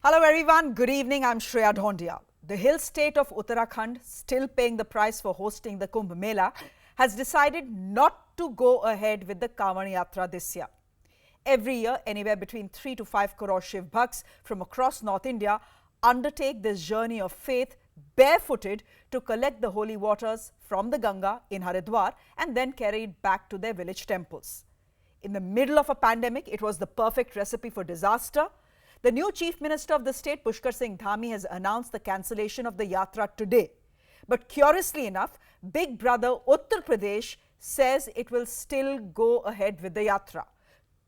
Hello everyone, good evening. I'm Shreya Dhondia. The hill state of Uttarakhand, still paying the price for hosting the Kumbh Mela, has decided not to go ahead with the Kanwar Yatra this year. Every year, anywhere between 3 to 5 crore Shiv Bhakts from across North India undertake this journey of faith barefooted to collect the holy waters from the Ganga in Haridwar and then carry it back to their village temples. In the middle of a pandemic, it was the perfect recipe for disaster. The new Chief Minister of the state, Pushkar Singh Dhami, has announced the cancellation of the Yatra today. But curiously enough, big brother Uttar Pradesh says it will still go ahead with the Yatra.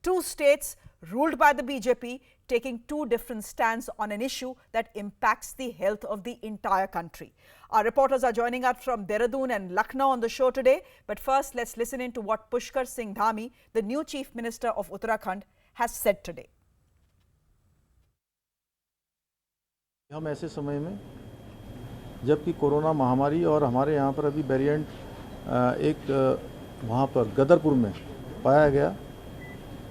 Two states ruled by the BJP taking two different stands on an issue that impacts the health of the entire country. Our reporters are joining us from Dehradun and Lucknow on the show today. But first, let's listen in to what Pushkar Singh Dhami, the new Chief Minister of Uttarakhand, has said today. हम ऐसे समय में जबकि corona महामारी और हमारे यहाँ पर अभी वेरिएंट एक वहाँ पर गदरपुर में पाया गया,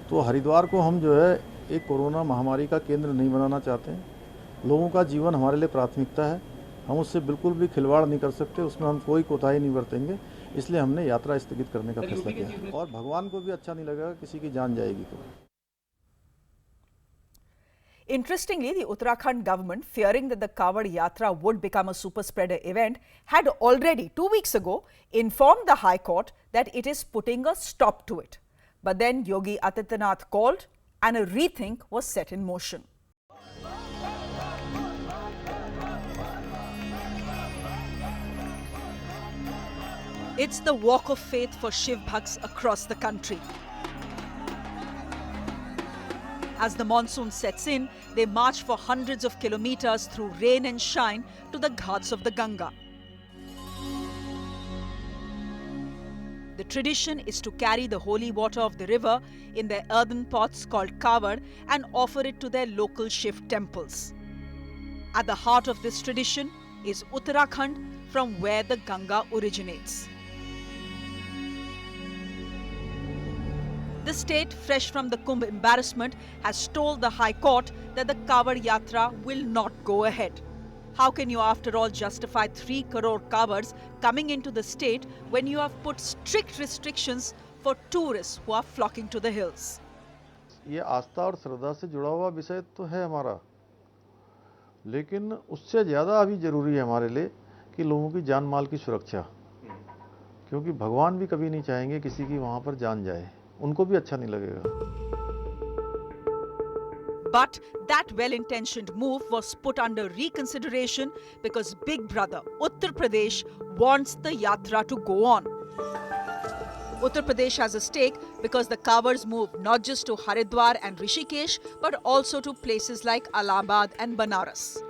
तो हरिद्वार को हम जो है एक कोरोना महामारी का केंद्र नहीं बनाना चाहते हैं। लोगों का जीवन हमारे लिए प्राथमिकता है, हम उससे बिल्कुल भी खिलवाड़ नहीं कर सकते, उसमें हम कोई कोताही नहीं बरतेंगे। इसलिए हमने यात्रा स्थगित करने का फैसला किया और भगवान को भी अच्छा नहीं लगेगा किसी की जान जाएगी तो। Interestingly, the Uttarakhand government, fearing that the Kanwar Yatra would become a super spreader event, had already 2 weeks ago informed the High Court that it is putting a stop to it. But then Yogi Adityanath called and a rethink was set in motion. It's the walk of faith for Shiv Bhakts across the country. As the monsoon sets in, they march for hundreds of kilometers through rain and shine to the ghats of the Ganga. The tradition is to carry the holy water of the river in their earthen pots called Kanwar and offer it to their local Shiv temples. At the heart of this tradition is Uttarakhand, from where the Ganga originates. The state, fresh from the Kumbh embarrassment, has told the High Court that the Kanwar Yatra will not go ahead. How can you, after all, justify 3 crore Kanwars coming into the state when you have put strict restrictions for tourists who are flocking to the hills? ये आस्था और श्रद्धा से जुड़ा हुआ विषय तो है हमारा, लेकिन उससे ज़्यादा अभी ज़रूरी है हमारे लिए कि लोगों की जान माल की सुरक्षा, क्योंकि भगवान भी कभी नहीं चाहेंगे किसी की वहाँ पर जान जाए, उनको भी अच्छा नहीं लगेगा। But that well-intentioned move was put under reconsideration because Big Brother Uttar Pradesh wants the Yatra to go on. Uttar Pradesh has a stake because the Kanwars move not just to Haridwar and Rishikesh but also to places like Allahabad and Banaras.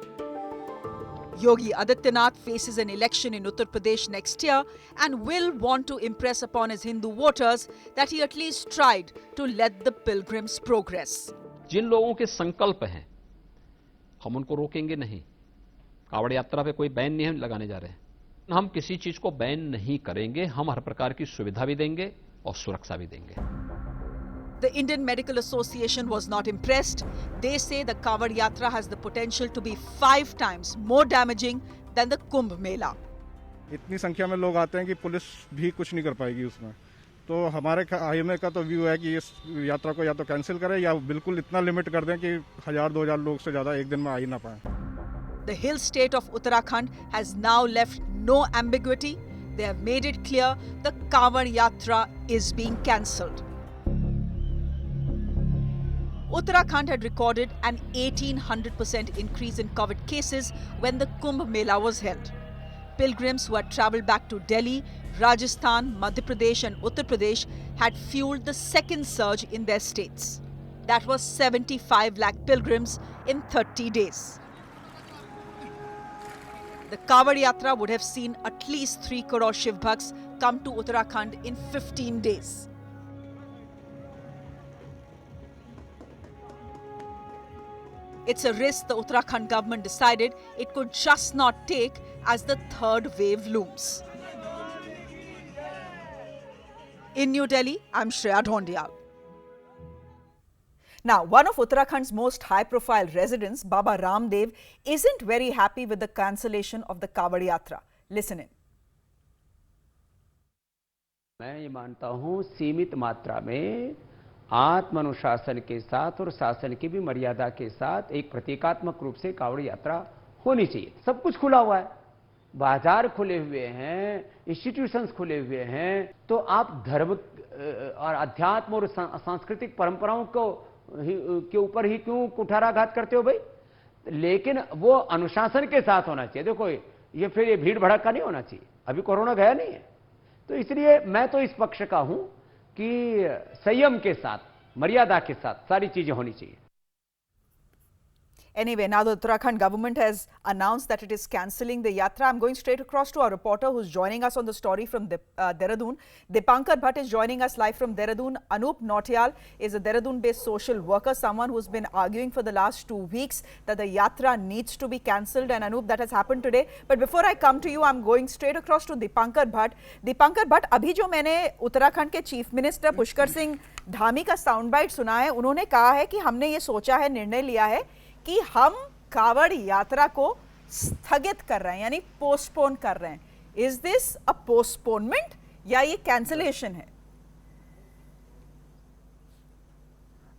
Yogi Adityanath faces an election in Uttar Pradesh next year and will want to impress upon his Hindu voters that he at least tried to let the pilgrims progress. जिन लोगों के संकल्प हैं हम उनको रोकेंगे नहीं। कांवड़ यात्रा पे कोई बैन नहीं हम लगाने जा रहे हैं, हम किसी चीज को बैन नहीं करेंगे, हम हर प्रकार की सुविधा भी देंगे और सुरक्षा भी देंगे। The Indian Medical Association was not impressed. They say the Kanwar Yatra has the potential to be 5 times more damaging than the Kumbh Mela. इतनी संख्या में लोग आते हैं कि पुलिस भी कुछ नहीं कर पाएगी उसमें, तो हमारे IMA का तो व्यू है कि इस यात्रा को या तो कैंसिल करें या बिल्कुल इतना लिमिट कर दें कि 1000-2000 लोग से ज़्यादा एक दिन में आ ही ना पाएं। The hill state of Uttarakhand has now left no ambiguity. They have made it clear the Kanwar Yatra is being cancelled. Uttarakhand had recorded an 1800% increase in COVID cases when the Kumbh Mela was held. Pilgrims who had travelled back to Delhi, Rajasthan, Madhya Pradesh and Uttar Pradesh had fueled the second surge in their states. That was 75 lakh pilgrims in 30 days. The Kanwar Yatra would have seen at least 3 crore Shiv Bhakts come to Uttarakhand in 15 days. It's a risk the Uttarakhand government decided it could just not take as the third wave looms. In New Delhi, I'm Shreya Dhondia. Now, one of Uttarakhand's most high-profile residents, Baba Ramdev, isn't very happy with the cancellation of the Kawad Yatra. Listen in. मैं ये मानता हूं सीमित मात्रा में आत्म अनुशासन के साथ और शासन की भी मर्यादा के साथ एक प्रतीकात्मक रूप से कावड़ यात्रा होनी चाहिए। सब कुछ खुला हुआ है, बाजार खुले हुए हैं, इंस्टीट्यूशंस खुले हुए हैं, तो आप धर्म और अध्यात्म और सांस्कृतिक परंपराओं को के ऊपर ही क्यों कुठाराघात करते हो भाई? लेकिन वो अनुशासन के साथ होना चाहिए। देखो ये फिर ये भीड़ भड़का नहीं होना चाहिए, अभी कोरोना गया नहीं है। तो इसलिए मैं तो इस पक्ष का हूं कि संयम के साथ, मर्यादा के साथ सारी चीजें होनी चाहिए। Anyway, now the Uttarakhand government has announced that it is cancelling the yatra. I'm going straight across to our reporter who's joining us on the story from Dehradun. Dipankar Bhatt is joining us live from Dehradun. Anup Nautiyal is a Dehradun-based social worker, someone who's been arguing for the last 2 weeks that the yatra needs to be cancelled. And Anup, that has happened today. But before I come to you, I'm going straight across to Dipankar Bhatt. Dipankar Bhatt, अभी जो मैंने उत्तराखंड के chief minister Pushkar Singh Dhami का sound bite सुना है, उन्होंने कहा है कि हमने ये सोचा है, निर्णय लिया है कि हम कावड़ यात्रा को स्थगित कर रहे हैं, यानी पोस्टपोन कर रहे हैं। इज दिस अ पोस्टपोनमेंट या ये कैंसिलेशन है?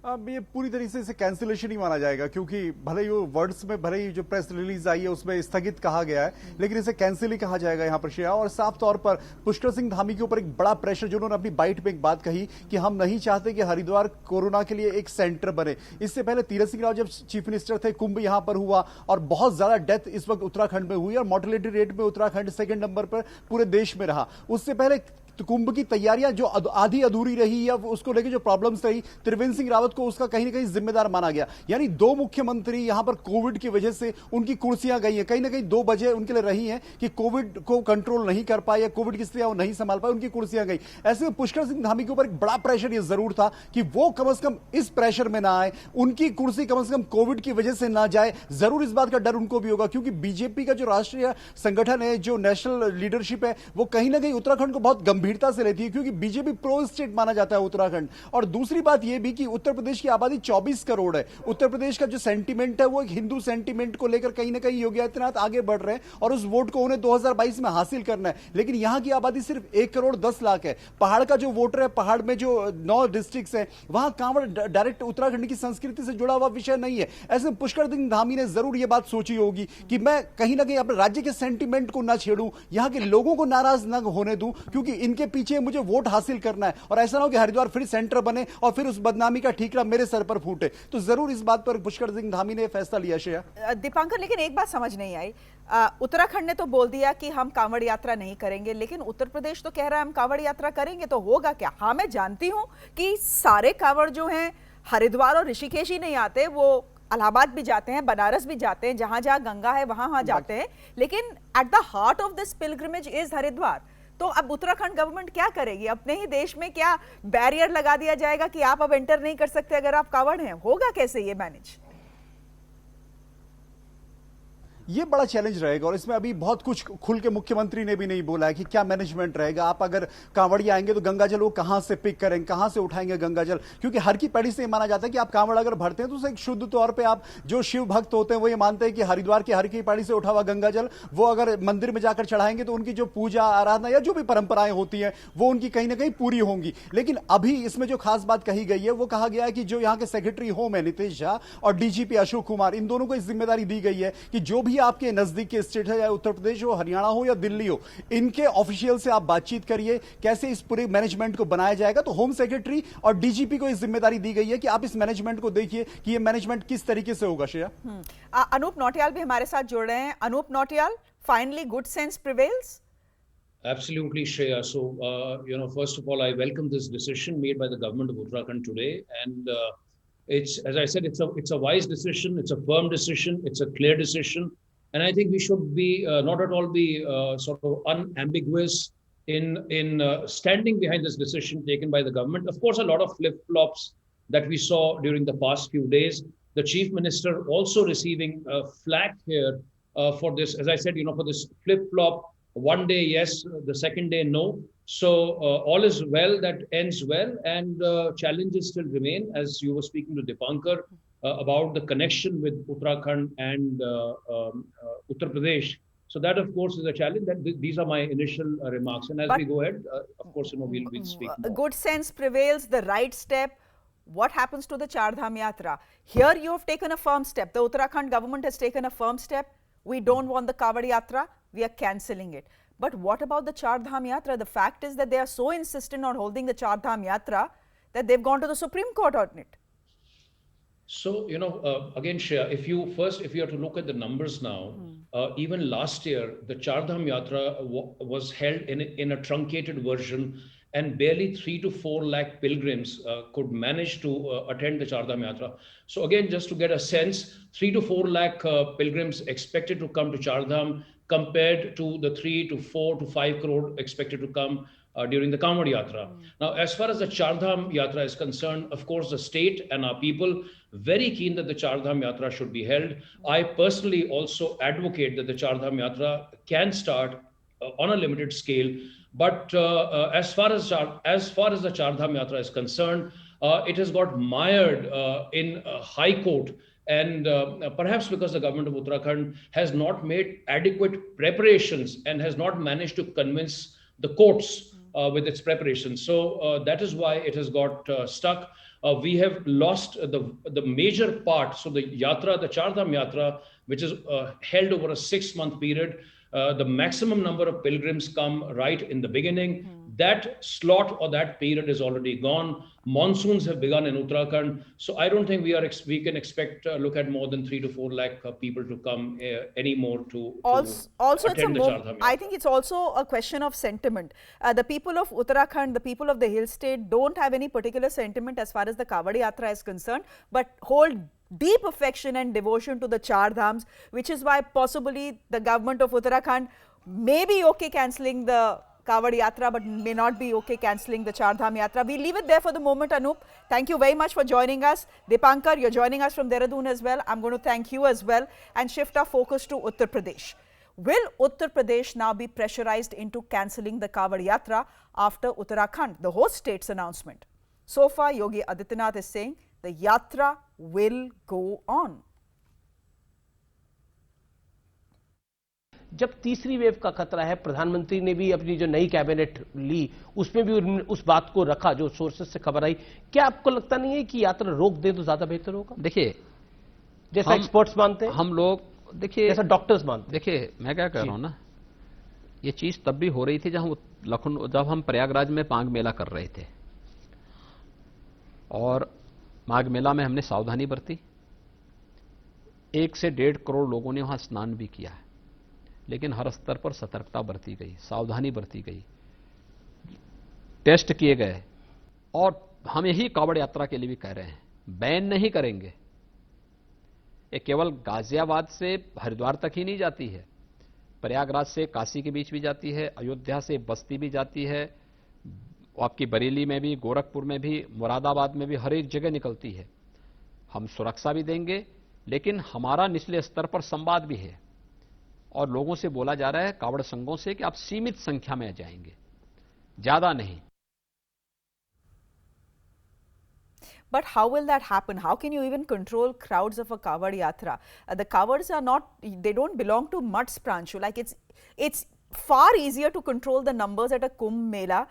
अब ये पूरी तरीके से इसे कैंसिलेशन ही माना जाएगा, क्योंकि भले ही वो वर्ड्स में, भले ही जो प्रेस रिलीज आई है उसमें स्थगित कहा गया है, लेकिन इसे कैंसिल ही कहा जाएगा यहाँ पर श्रेया। और साफ तौर पर पुष्कर सिंह धामी के ऊपर एक बड़ा प्रेशर, जो उन्होंने अपनी बाइट में एक बात कही कि हम नहीं चाहते कि हरिद्वार कोरोना के लिए एक सेंटर बने। इससे पहले तीरथ सिंह रावत जब चीफ मिनिस्टर थे, कुंभ यहां पर हुआ और बहुत ज्यादा डेथ इस वक्त उत्तराखंड में हुई और मोर्टेलिटी रेट में उत्तराखंड सेकंड नंबर पर पूरे देश में रहा। उससे पहले तो कुंभ की तैयारियां जो आधी अधूरी रही या उसको लेकर जो प्रॉब्लम्स रही, त्रिवेंद्र सिंह रावत को उसका कहीं ना कहीं जिम्मेदार माना गया। यानी 2 मुख्यमंत्री यहां पर कोविड की वजह से उनकी कुर्सियां गई हैं, कहीं ना कहीं 2 वजह उनके लिए रही हैं कि कोविड को कंट्रोल नहीं कर पाए या कोविड की स्थितियां वो नहीं संभाल पाए, उनकी कुर्सियां गई। ऐसे में पुष्कर सिंह धामी के ऊपर एक बड़ा प्रेशर ये जरूर था कि वो कम से कम इस प्रेशर में ना आए, उनकी कुर्सी कम से कम कोविड की वजह से ना जाए। जरूर इस बात का डर उनको भी होगा, क्योंकि बीजेपी का जो राष्ट्रीय संगठन है, जो नेशनल लीडरशिप है, वो कहीं ना कहीं उत्तराखंड को बहुत गंभीरता से लेती है, क्योंकि बीजेपी प्रो स्टेट माना जाता है उत्तराखंड। और दूसरी बात यह भी कि उत्तर प्रदेश की आबादी 24 करोड़ है। उत्तर प्रदेश का जो सेंटीमेंट है वो एक हिंदू सेंटीमेंट को लेकर कहीं ना कहीं योगी आदित्यनाथ आगे बढ़ रहे हैं और उस वोट को उन्हें 2022 में हासिल करना है। लेकिन यहां की आबादी सिर्फ 1 करोड़ 10 लाख है। पहाड़ का जो वोटर है, पहाड़ में जो 9 डिस्ट्रिक्ट्स हैं, वहां कांवड़ डायरेक्ट उत्तराखंड की संस्कृति से जुड़ा हुआ विषय नहीं है। ऐसे में पुष्कर सिंह धामी ने जरूर यह बात सोची होगी कि मैं कहीं ना कहीं अपने राज्य के सेंटीमेंट को ना छेड़ूं, यहां के लोगों को नाराज ना होने दूं, क्योंकि इनके पीछे मुझे वोट हासिल करना है और ऐसा ना हो कि हरिद्वार फिर सेंटर बने और फिर उस बदनामी का ठीकरा मेरे सर पर फूटे। तो जरूर इस बात पर पुष्कर सिंह धामी ने फैसला लिया। श्रेया, दीपांकर, लेकिन एक बात समझ नहीं आई, उत्तराखंड ने तो बोल दिया कि हम कांवड़ यात्रा नहीं करेंगे, लेकिन उत्तर प्रदेश तो कह रहा है हम कांवड़ यात्रा करेंगे, तो होगा क्या? हाँ, मैं जानती हूं कि सारे कांवड़ जो हैं हरिद्वार और ऋषिकेश ही नहीं आते, वो इलाहाबाद भी जाते हैं, बनारस भी जाते हैं, जहां जहां गंगा है वहां जाते हैं, लेकिन at the heart of this pilgrimage is Haridwar. तो अब उत्तराखंड गवर्नमेंट क्या करेगी? अपने ही देश में क्या बैरियर लगा दिया जाएगा कि आप अब एंटर नहीं कर सकते अगर आप कांवड़ हैं? होगा कैसे ये मैनेज? ये बड़ा चैलेंज रहेगा और इसमें अभी बहुत कुछ खुल के मुख्यमंत्री ने भी नहीं बोला है कि क्या मैनेजमेंट रहेगा। आप अगर कांवड़िया आएंगे तो गंगा जल वो कहां से पिक करेंगे, कहां से उठाएंगे गंगा जल? क्योंकि हर की पैड़ी से ये माना जाता है कि आप कांवड़ अगर भरते हैं तो उसे एक शुद्ध तौर पे आप जो शिव भक्त होते हैं वो ये मानते हैं कि हरिद्वार की हर की पैड़ी से उठा हुआ गंगा जल वो अगर मंदिर में जाकर चढ़ाएंगे तो उनकी जो पूजा आराधना या जो भी परंपराएं होती हैं वो उनकी कहीं ना कहीं पूरी होंगी। लेकिन अभी इसमें जो खास बात कही गई है वो कहा गया है कि जो यहाँ के सेक्रेटरी होम है नितेश झा और डीजीपी अशोक कुमार, इन दोनों को इस जिम्मेदारी दी गई है कि जो भी आपके नजदीक स्टेट है, या उत्तर प्रदेश हो, हरियाणा हो या दिल्ली हो, इनके ऑफिशियल से आप बातचीत करिए कैसे इस पूरे मैनेजमेंट को बनाया जाएगा। तो होम सेक्रेटरी और डीजीपी को इस जिम्मेदारी दी गई है कि आप इस मैनेजमेंट को देखिए कि ये मैनेजमेंट किस तरीके से होगा। श्रेया, अनूप नौटियाल भी हमारे साथ जुड़ रहे हैं। Anoop Nautiyal, finally good sense prevails? Absolutely, Shreya. So, first of all, I welcome this decision made by the government of Uttarakhand today, and it's, as I said, it's a wise decision, it's a firm decision, it's a clear decision. And I think we should be not at all be sort of unambiguous in standing behind this decision taken by the government. Of course, a lot of flip-flops that we saw during the past few days. The chief minister also receiving flack here for this, as I said, for this flip-flop. One day yes, the second day no. So all is well that ends well, and challenges still remain, as you were speaking to Dipankar about the connection with Uttarakhand and Uttar Pradesh. So that, of course, is a challenge. That these are my initial remarks, and as But we go ahead, of course, we'll speak more. good sense prevails, the right step. What happens to the Char Dham Yatra? Here you have taken a firm step. The Uttarakhand government has taken a firm step. We don't want the Kavadi Yatra. We are cancelling it. But what about the Char Dham Yatra? The fact is that they are so insistent on holding the Char Dham Yatra that they've gone to the Supreme Court on it. So, again, Shreya, if you have to look at the numbers now, even last year, the Char Dham Yatra was held in a truncated version, and barely 3 to 4 lakh pilgrims could manage to attend the Char Dham Yatra. So again, just to get a sense, 3 to 4 lakh pilgrims expected to come to Char Dham compared to the 3 to 4 to 5 crore expected to come during the Kamad Yatra. Now, as far as the Char Dham Yatra is concerned, of course, the state and our people very keen that the Char Dham Yatra should be held. I personally also advocate that the Char Dham Yatra can start on a limited scale. But as far as the Char Dham Yatra is concerned, it has got mired in High Court. And perhaps because the government of Uttarakhand has not made adequate preparations and has not managed to convince the courts with its preparations. So that is why it has got stuck. We have lost the major part. So the Yatra, the Char Dham Yatra, which is held over a 6-month period, the maximum number of pilgrims come right in the beginning. That slot or that period is already gone. Monsoons have begun in Uttarakhand. So I don't think we can expect look at more than 3 to 4 lakh people to come anymore to also attend the Char Dham Yatra. I think it's also a question of sentiment. The people of Uttarakhand, the people of the hill state don't have any particular sentiment as far as the Kavadi Yatra is concerned, but hold deep affection and devotion to the Char Dhams, which is why possibly the government of Uttarakhand may be okay cancelling the Kavadi Yatra, but may not be okay cancelling the Char Dham Yatra. We leave it there for the moment, Anup. Thank you very much for joining us. Dipankar, you're joining us from Dehradun as well. I'm going to thank you as well and shift our focus to Uttar Pradesh. Will Uttar Pradesh now be pressurized into cancelling the Kavadi Yatra after Uttarakhand, the host state's announcement? So far, Yogi Adityanath is saying the Yatra will go on. जब तीसरी wave का खतरा है, प्रधानमंत्री ने भी अपनी जो नई कैबिनेट ली उसमें भी उस बात को रखा जो सोर्सेस से खबर आई। क्या आपको लगता नहीं है कि यात्रा रोक दे तो ज्यादा बेहतर होगा? देखिए, जैसा एक्सपर्ट्स मानते हैं, हम लोग देखिए, जैसा डॉक्टर्स मानते हैं। देखिए, मैं क्या कह रहा हूं ना, ये चीज तब भी हो रही थी जब हम प्रयागराज में माघ मेला कर रहे थे, और माघ मेला में हमने सावधानी बरती। 1 से 1.5 करोड़ लोगों ने वहां स्नान भी किया है, लेकिन हर स्तर पर सतर्कता बरती गई, सावधानी बरती गई, टेस्ट किए गए। और हम यही कावड़ यात्रा के लिए भी कह रहे हैं, बैन नहीं करेंगे। ये केवल गाजियाबाद से हरिद्वार तक ही नहीं जाती है, प्रयागराज से काशी के बीच भी जाती है, अयोध्या से बस्ती भी जाती है, आपकी बरेली में भी, गोरखपुर में भी, मुरादाबाद में भी, हर एक जगह निकलती है। हम सुरक्षा भी देंगे, लेकिन हमारा निचले स्तर पर संवाद भी है, और लोगों से बोला जा रहा है, कावड़ संघों से, कि आप सीमित संख्या में जाएंगे, ज्यादा नहीं। But how will that happen? How can you even control crowds of a Kavadi Yatra? The Kawads are not, they don't belong to Mats Pranshu. Like it's far easier to control the numbers at a Kumbh Mela.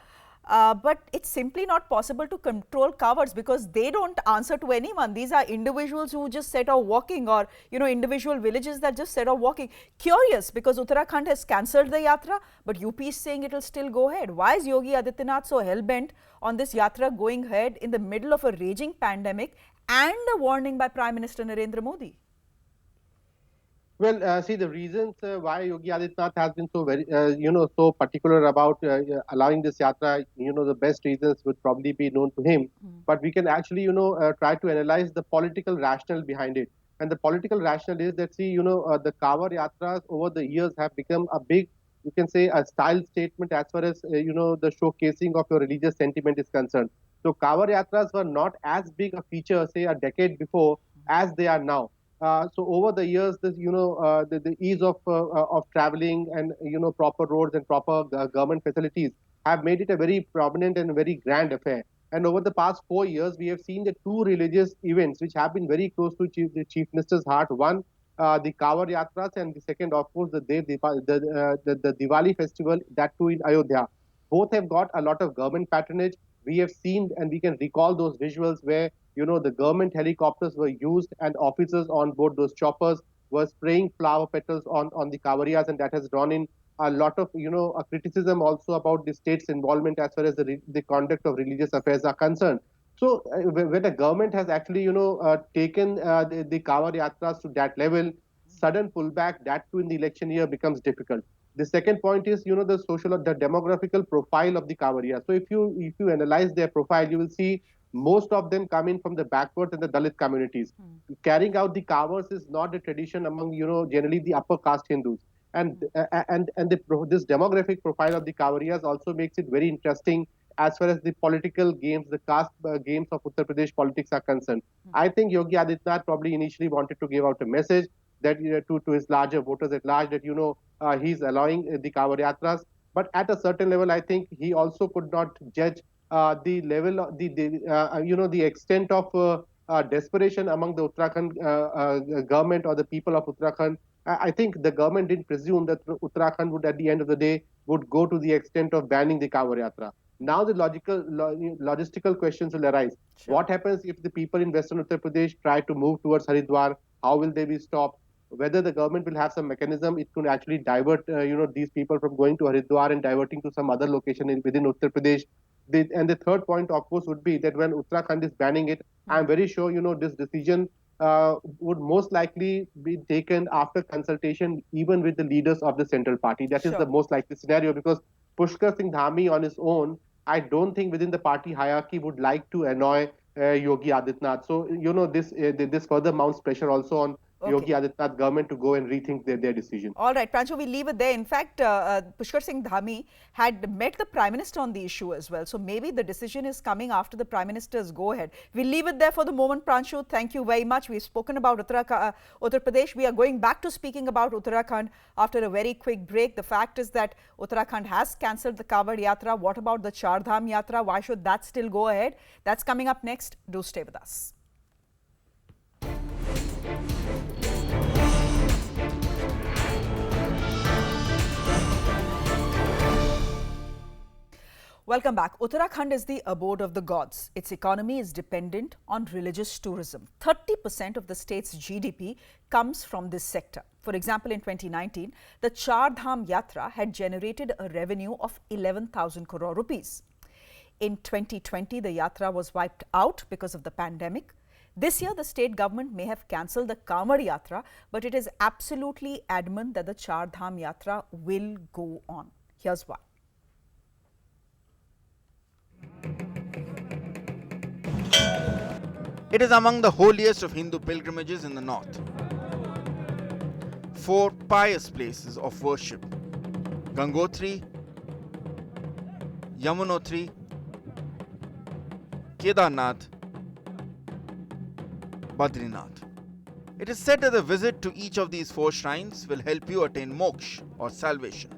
But it's simply not possible to control Kawads because they don't answer to anyone. These are individuals who just set off walking, or individual villages that just set off walking. Curious, because Uttarakhand has cancelled the Yatra, but UP is saying it will still go ahead. Why is Yogi Adityanath so hell-bent on this Yatra going ahead in the middle of a raging pandemic and a warning by Prime Minister Narendra Modi? Well, see, the reasons why Yogi Adityanath has been so very, so particular about allowing this yatra, the best reasons would probably be known to him. But we can actually, try to analyze the political rationale behind it. And the political rationale is that, see, the Kawar Yatras over the years have become a big, you can say, a style statement as far as, the showcasing of your religious sentiment is concerned. So Kawar Yatras were not as big a feature, say, a decade before as they are now. So over the years, this the ease of traveling and proper roads and proper government facilities have made it a very prominent and very grand affair. And over the past 4 years, we have seen the two religious events which have been very close to the Chief Minister's heart. One, the Kawar Yatras, and the second, of course, the Diwali festival, that too in Ayodhya. Both have got a lot of government patronage. We have seen and we can recall those visuals where, the government helicopters were used and officers on board those choppers were spraying flower petals on the Kavariyas, and that has drawn in a lot of, a criticism also about the state's involvement as far as the conduct of religious affairs are concerned. So when the government has actually, taken the Kawar Yatras to that level, sudden pullback, that too in the election year, becomes difficult. The second point is, the demographical profile of the Kavariyas. So if you analyze their profile, you will see most of them come in from the backwards and the Dalit communities. Carrying out the Kavars is not a tradition among, generally the upper caste Hindus. And this demographic profile of the Kavariyas also makes it very interesting as far as the political games, the caste games of Uttar Pradesh politics are concerned. I think Yogi Adityanath probably initially wanted to give out a message that to his larger voters at large that he's allowing the Kawar Yatras, but at a certain level, I think he also could not judge the level of the extent of desperation among the Uttarakhand government or the people of Uttarakhand. I think the government didn't presume that Uttarakhand would, at the end of the day, would go to the extent of banning the Kawar Yatra. Now the logistical questions will arise. Sure. What happens if the people in Western Uttar Pradesh try to move towards Haridwar? How will they be stopped? Whether the government will have some mechanism, it could actually divert, these people from going to Haridwar and diverting to some other location within Uttar Pradesh. And the third point, of course, would be that when Uttarakhand is banning it, I'm very sure, this decision would most likely be taken after consultation even with the leaders of the central party. That is the most likely scenario, because Pushkar Singh Dhami on his own, I don't think within the party hierarchy would like to annoy Yogi Adityanath. So, this further mounts pressure also on Yogi Adityanath government to go and rethink their decision. All right, Pranshu, we leave it there. In fact, Pushkar Singh Dhami had met the Prime Minister on the issue as well. So maybe the decision is coming after the Prime Minister's go-ahead. We'll leave it there for the moment, Pranshu. Thank you very much. We've spoken about Uttar Pradesh. We are going back to speaking about Uttarakhand after a very quick break. The fact is that Uttarakhand has cancelled the Kawar Yatra. What about the Char Dham Yatra? Why should that still go ahead? That's coming up next. Do stay with us. Welcome back. Uttarakhand is the abode of the gods. Its economy is dependent on religious tourism. 30% of the state's GDP comes from this sector. For example, in 2019, the Char Dham Yatra had generated a revenue of 11,000 crore rupees. In 2020, the Yatra was wiped out because of the pandemic. This year, the state government may have cancelled the Kawar Yatra, but it is absolutely adamant that the Char Dham Yatra will go on. Here's why. It is among the holiest of Hindu pilgrimages in the north. 4 pious places of worship: Gangotri, Yamunotri, Kedarnath, Badrinath. It is said that the visit to each of these 4 shrines will help you attain moksha or salvation.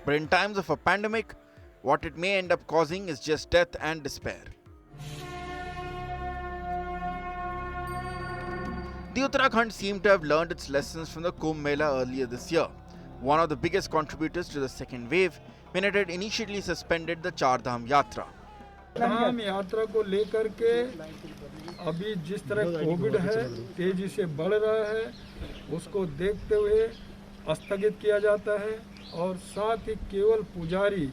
But in times of a pandemic, what it may end up causing is just death and despair. The Uttarakhand seemed to have learned its lessons from the Kumbh Mela earlier this year, one of the biggest contributors to the second wave, when it had initially suspended the Char Dham Yatra. धाम यात्रा को लेकर के अभी जिस तरह Covid है तेजी से बढ़ रहा है, उसको देखते हुए स्थगित किया जाता है और साथ ही केवल पुजारी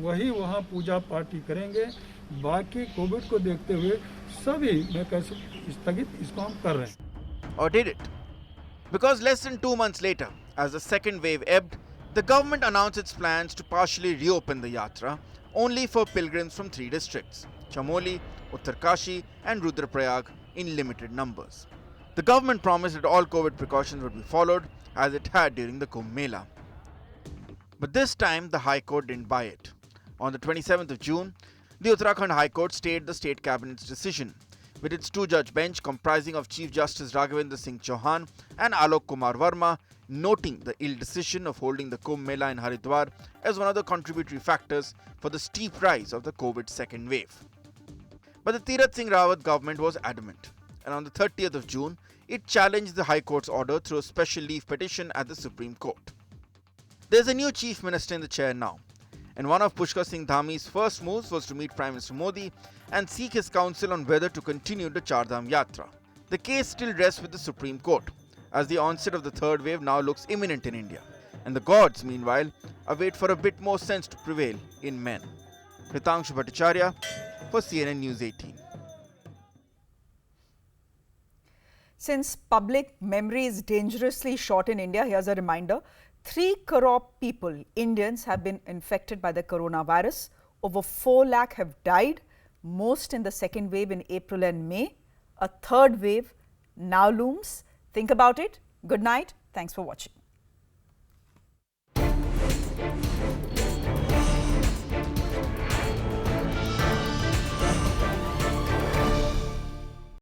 वही वहाँ पूजा पाठी करेंगे। बाकी कोविड को देखते हुए सभी मैं कैसे स्थगित इसको हम कर रहे हैं। Or did it? Because less than 2 months later, as the second wave ebbed, the government announced its plans to partially reopen the Yatra only for pilgrims from 3 districts: Chamoli, Uttarkashi and Rudraprayag, in limited numbers. The government promised that all COVID precautions would be followed as it had during the Kumbh Mela. But this time the High Court didn't buy it. On the 27th of June, the Uttarakhand High Court stayed the state cabinet's decision, with its two-judge bench comprising of Chief Justice Raghavendra Singh Chauhan and Alok Kumar Verma, noting the ill decision of holding the Kumbh Mela in Haridwar as one of the contributory factors for the steep rise of the COVID second wave. But the Tirath Singh Rawat government was adamant, and on the 30th of June, it challenged the High Court's order through a special leave petition at the Supreme Court. There's a new Chief Minister in the chair now, and one of Pushkar Singh Dhami's first moves was to meet Prime Minister Modi and seek his counsel on whether to continue the Char Dham Yatra. The case still rests with the Supreme Court, as the onset of the third wave now looks imminent in India, and the gods, meanwhile, await for a bit more sense to prevail in men. Hitangshu Bhattacharya for CNN News 18. Since public memory is dangerously short in India, here's a reminder. 3 crore people, Indians, have been infected by the coronavirus. Over 4 lakh have died, most in the second wave in April and May. A third wave now looms. Think about it. Good night. Thanks for watching.